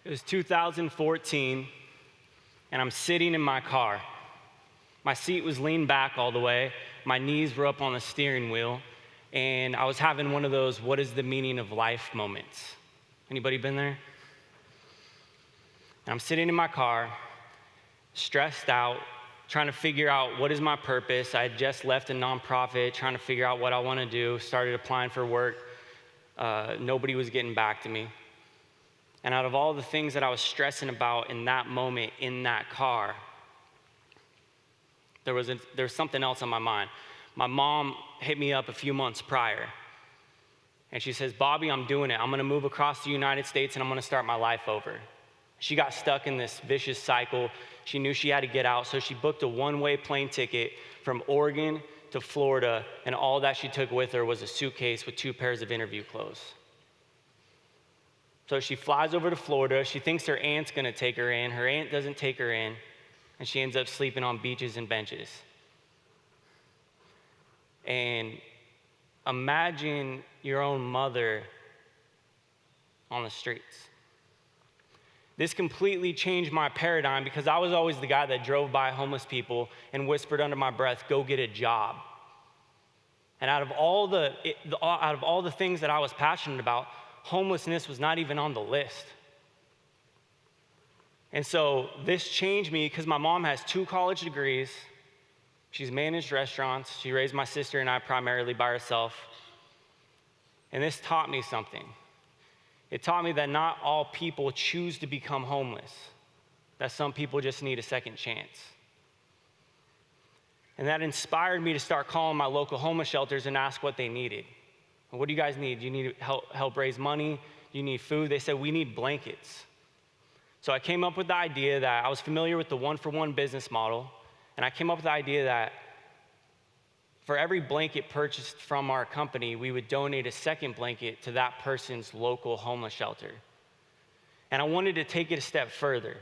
It was 2014, and I'm sitting in my car. My seat was leaned back all the way. My knees were up on the steering wheel, and I was having one of those what is the meaning of life moments. Anybody been there? And I'm sitting in my car, stressed out, trying to figure out what is my purpose. I had just left a nonprofit, trying to figure out what I want to do, started applying for work. Nobody was getting back to me. And out of all the things that I was stressing about in that moment in that car, there was something else on my mind. My mom hit me up a few months prior, and she says, Bobby, I'm doing it. I'm gonna move across the United States and I'm gonna start my life over. She got stuck in this vicious cycle. She knew she had to get out, so she booked a one-way plane ticket from Oregon to Florida, and all that she took with her was a suitcase with 2 pairs of interview clothes. So she flies over to Florida. She thinks her aunt's gonna take her in. Her aunt doesn't take her in, and she ends up sleeping on beaches and benches. And imagine your own mother on the streets. This completely changed my paradigm because I was always the guy that drove by homeless people and whispered under my breath, go get a job. And out of all the things that I was passionate about, homelessness was not even on the list. And so this changed me because my mom has 2 college degrees. She's managed restaurants. She raised my sister and I primarily by herself. And this taught me something. It taught me that not all people choose to become homeless, that some people just need a second chance. And that inspired me to start calling my local homeless shelters and ask what they needed. What do you guys need? Do you need help raise money? Do you need food? They said, we need blankets. So I came up with the idea that I was familiar with the one-for-one business model, and I came up with the idea that for every blanket purchased from our company, we would donate a second blanket to that person's local homeless shelter. And I wanted to take it a step further.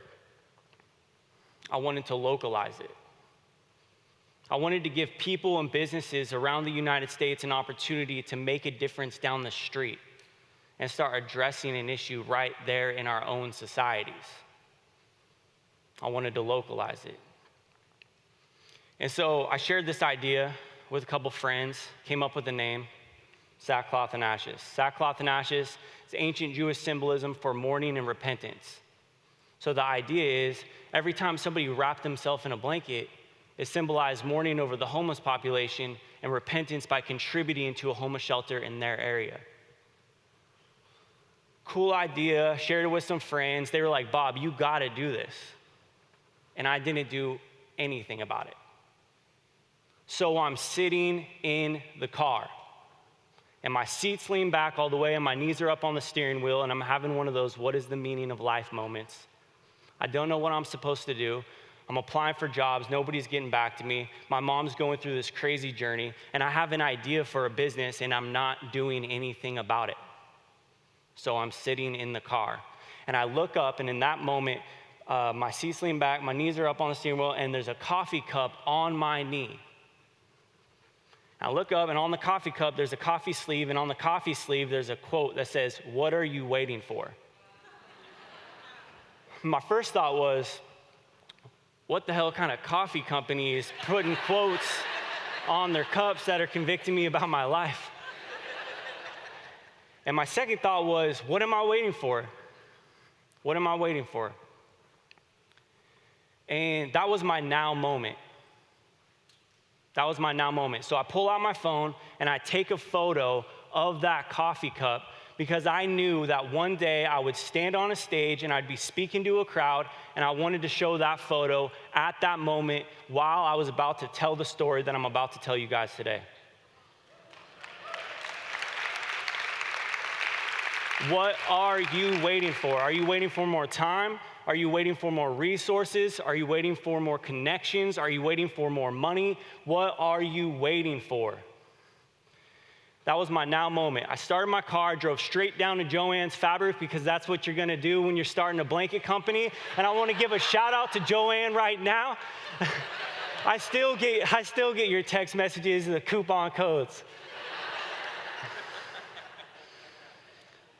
I wanted to localize it. I wanted to give people and businesses around the United States an opportunity to make a difference down the street and start addressing an issue right there in our own societies. I wanted to localize it. And so I shared this idea with a couple friends, came up with a name, Sackcloth and Ashes. Sackcloth and ashes is ancient Jewish symbolism for mourning and repentance. So the idea is every time somebody wrapped themselves in a blanket, it symbolized mourning over the homeless population and repentance by contributing to a homeless shelter in their area. Cool idea, shared it with some friends. They were like, Bob, you gotta do this. And I didn't do anything about it. So I'm sitting in the car, and my seat's leaned back all the way, and my knees are up on the steering wheel, and I'm having one of those what is the meaning of life moments. I don't know what I'm supposed to do. I'm applying for jobs. Nobody's getting back to me. My mom's going through this crazy journey, and I have an idea for a business, and I'm not doing anything about it. So I'm sitting in the car, and I look up, and in that moment, my seat's leaned back, my knees are up on the steering wheel, and there's a coffee cup on my knee. I look up, and on the coffee cup, there's a coffee sleeve, and on the coffee sleeve, there's a quote that says, "What are you waiting for?" My first thought was, what the hell kind of coffee company is putting quotes on their cups that are convicting me about my life? And my second thought was, what am I waiting for? What am I waiting for? And that was my now moment. That was my now moment. So I pull out my phone and I take a photo of that coffee cup because I knew that one day I would stand on a stage and I'd be speaking to a crowd, and I wanted to show that photo at that moment while I was about to tell the story that I'm about to tell you guys today. What are you waiting for? Are you waiting for more time? Are you waiting for more resources? Are you waiting for more connections? Are you waiting for more money? What are you waiting for? That was my now moment. I started my car, drove straight down to Joann's Fabric because that's what you're gonna do when you're starting a blanket company. And I wanna give a shout out to Joann right now. I still get your text messages and the coupon codes.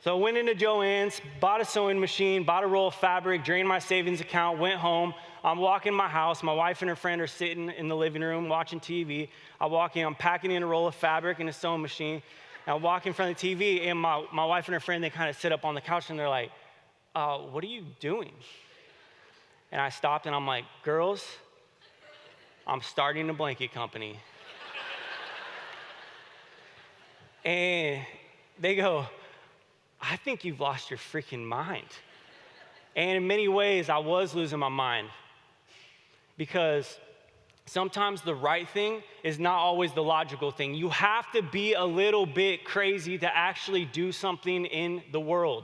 So I went into Joann's, bought a sewing machine, bought a roll of fabric, drained my savings account, went home. I'm walking my house. My wife and her friend are sitting in the living room watching TV. I walk in, I'm packing in a roll of fabric in a sewing machine. And I walk in front of the TV, and my wife and her friend, they kind of sit up on the couch, and they're like, what are you doing? And I stopped, and I'm like, girls, I'm starting a blanket company. And they go, I think you've lost your freaking mind. And in many ways, I was losing my mind, because sometimes the right thing is not always the logical thing. You have to be a little bit crazy to actually do something in the world.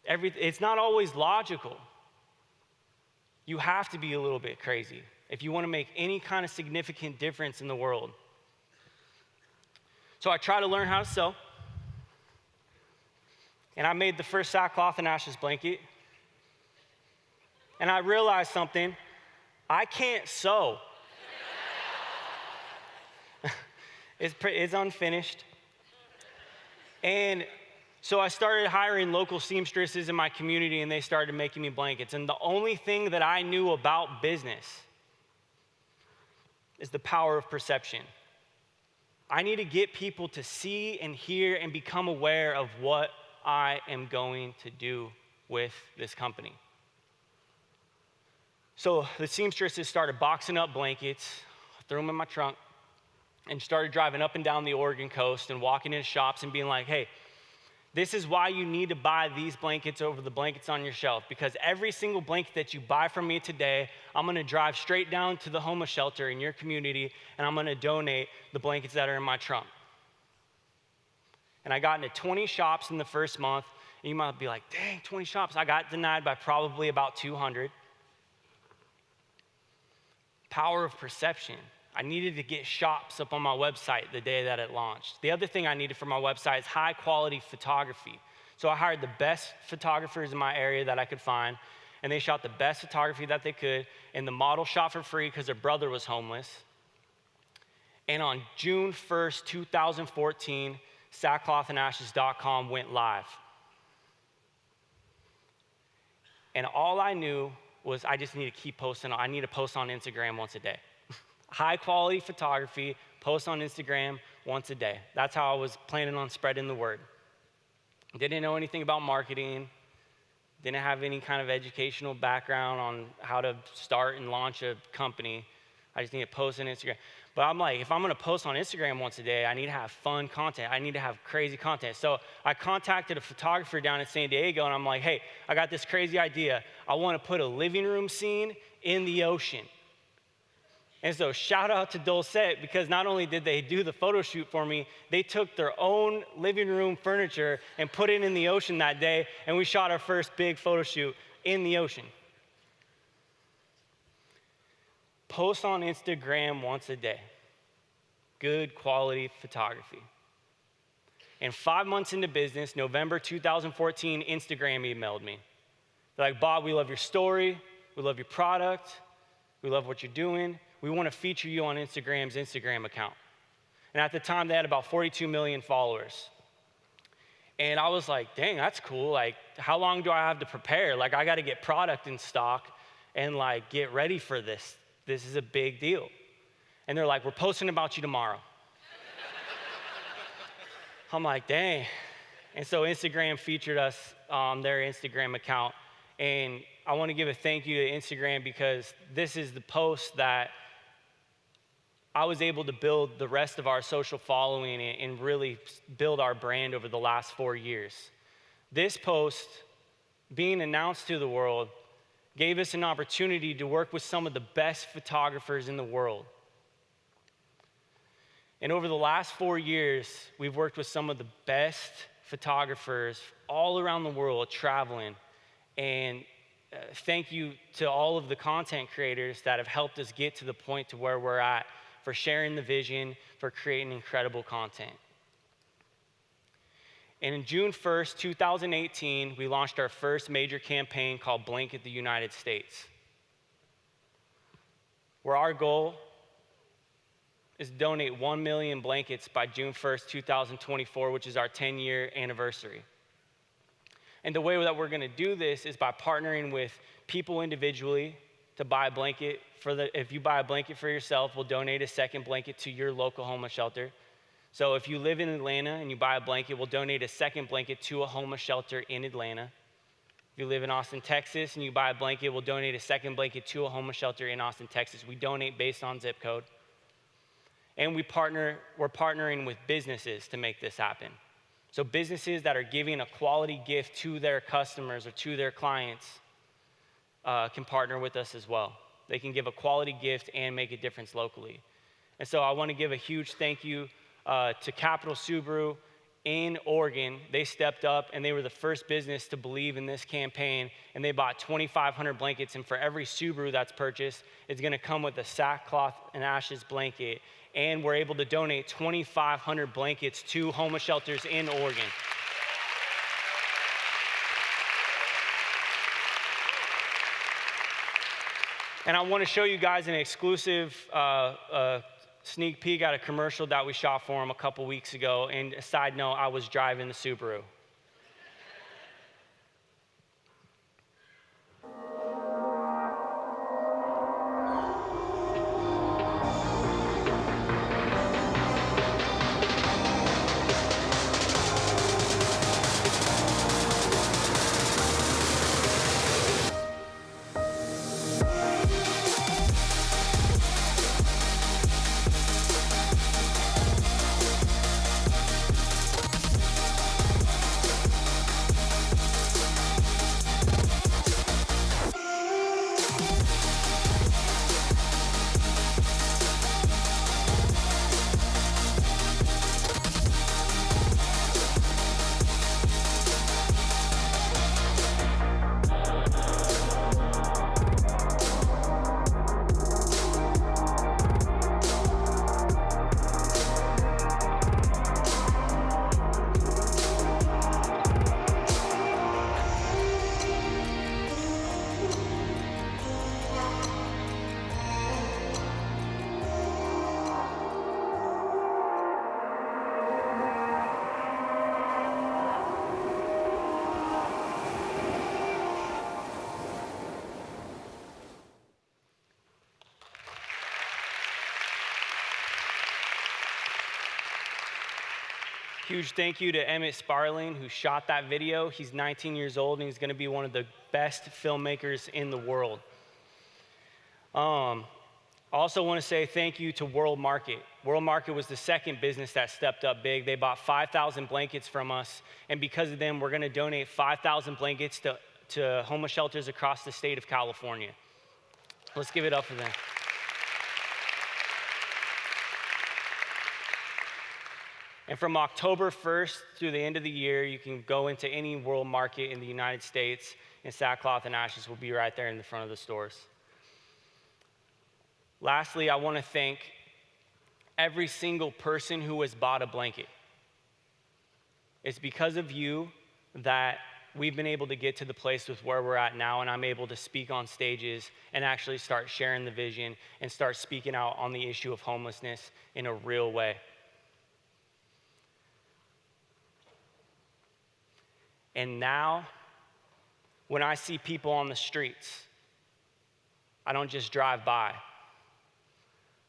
It's not always logical. You have to be a little bit crazy if you want to make any kind of significant difference in the world. So I tried to learn how to sew. And I made the first sackcloth and ashes blanket. And I realized something. I can't sew. It's unfinished. And so I started hiring local seamstresses in my community, and they started making me blankets. And the only thing that I knew about business is the power of perception. I need to get people to see and hear and become aware of what I am going to do with this company. So the seamstresses started boxing up blankets, threw them in my trunk, and started driving up and down the Oregon coast and walking into shops and being like, hey, this is why you need to buy these blankets over the blankets on your shelf, because every single blanket that you buy from me today, I'm gonna drive straight down to the homeless shelter in your community, and I'm gonna donate the blankets that are in my trunk. And I got into 20 shops in the first month, and you might be like, dang, 20 shops. I got denied by probably about 200. Power of perception. I needed to get shops up on my website the day that it launched. The other thing I needed for my website is high quality photography. So I hired the best photographers in my area that I could find, and they shot the best photography that they could, and the model shot for free because their brother was And on June 1st, 2014, sackclothandashes.com went live. And all I knew was I just need to keep posting. I need to post on Instagram once a day. High quality photography, post on Instagram once a day. That's how I was planning on spreading the word. Didn't know anything about marketing, didn't have any kind of educational background on how to start and launch a company. I just need to post on Instagram. But I'm like, if I'm gonna post on Instagram once a day, I need to have fun content. I need to have crazy content. So I contacted a photographer down in San Diego, and I'm like, hey, I got this crazy idea. I wanna put a living room scene in the ocean. And so shout out to Dalton, because not only did they do the photo shoot for me, they took their own living room furniture and put it in the ocean that day, and we shot our first big photo shoot in the ocean. Post on Instagram once a day. Good quality photography. And 5 months into business, November 2014, Instagram emailed me. They're like, Bob, we love your story. We love your product. We love what you're doing. We want to feature you on Instagram's Instagram account. And at the time, they had about 42 million followers. And I was like, dang, that's cool. Like, how long do I have to prepare? Like, I got to get product in stock and like get ready for this. This is a big deal. And they're like, we're posting about you tomorrow. I'm like, dang. And so Instagram featured us on their Instagram account. And I want to give a thank you to Instagram, because this is the post that I was able to build the rest of our social following and really build our brand over the last 4 years. This post, being announced to the world, gave us an opportunity to work with some of the best photographers in the world. And over the last 4 years, we've worked with some of the best photographers all around the world traveling. And thank you to all of the content creators that have helped us get to the point to where we're at, for sharing the vision, for creating incredible content. And in June 1st, 2018, we launched our first major campaign called Blanket the United States, where our goal is donate 1 million blankets by June 1st, 2024, which is our 10-year anniversary. And the way that we're gonna do this is by partnering with people individually to buy a blanket. If you buy a blanket for yourself, we'll donate a second blanket to your local homeless shelter. So if you live in Atlanta and you buy a blanket, we'll donate a second blanket to a homeless shelter in Atlanta. If you live in Austin, Texas, and you buy a blanket, we'll donate a second blanket to a homeless shelter in Austin, Texas. We donate based on zip code. And we're partnering with businesses to make this happen. So businesses that are giving a quality gift to their customers or to their clients can partner with us as well. They can give a quality gift and make a difference locally. And so I want to give a huge thank you to Capital Subaru in Oregon. They stepped up and they were the first business to believe in this campaign, and they bought 2,500 blankets, and for every Subaru that's purchased, it's gonna come with a sackcloth and ashes blanket, and we're able to donate 2,500 blankets to homeless shelters in Oregon. And I wanna show you guys an exclusive sneak peek at a commercial that we shot for him a couple weeks ago. And a side note, I was driving the Subaru. Huge thank you to Emmett Sparling, who shot that video. He's 19 years old, and he's gonna be one of the best filmmakers in the world. I also wanna say thank you to World Market. World Market was the second business that stepped up big. They bought 5,000 blankets from us, and because of them, we're gonna donate 5,000 blankets to homeless shelters across the state of California. Let's give it up for them. And from October 1st through the end of the year, you can go into any World Market in the United States, and sackcloth and ashes will be right there in the front of the stores. Lastly, I want to thank every single person who has bought a blanket. It's because of you that we've been able to get to the place with where we're at now, and I'm able to speak on stages and actually start sharing the vision and start speaking out on the issue of homelessness in a real way. And now, when I see people on the streets, I don't just drive by.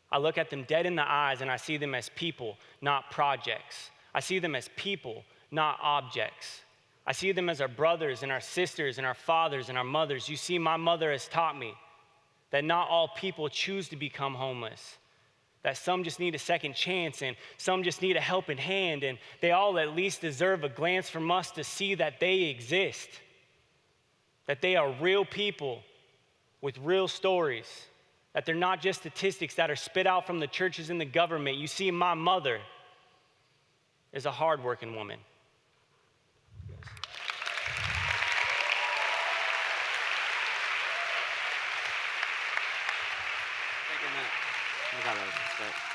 I look at them dead in the eyes and I see them as people, not projects. I see them as people, not objects. I see them as our brothers and our sisters and our fathers and our mothers. You see, my mother has taught me that not all people choose to become homeless, that some just need a second chance and some just need a helping hand, and they all at least deserve a glance from us to see that they exist, that they are real people with real stories, that they're not just statistics that are spit out from the churches and the government. You see, my mother is a hardworking woman. I got it.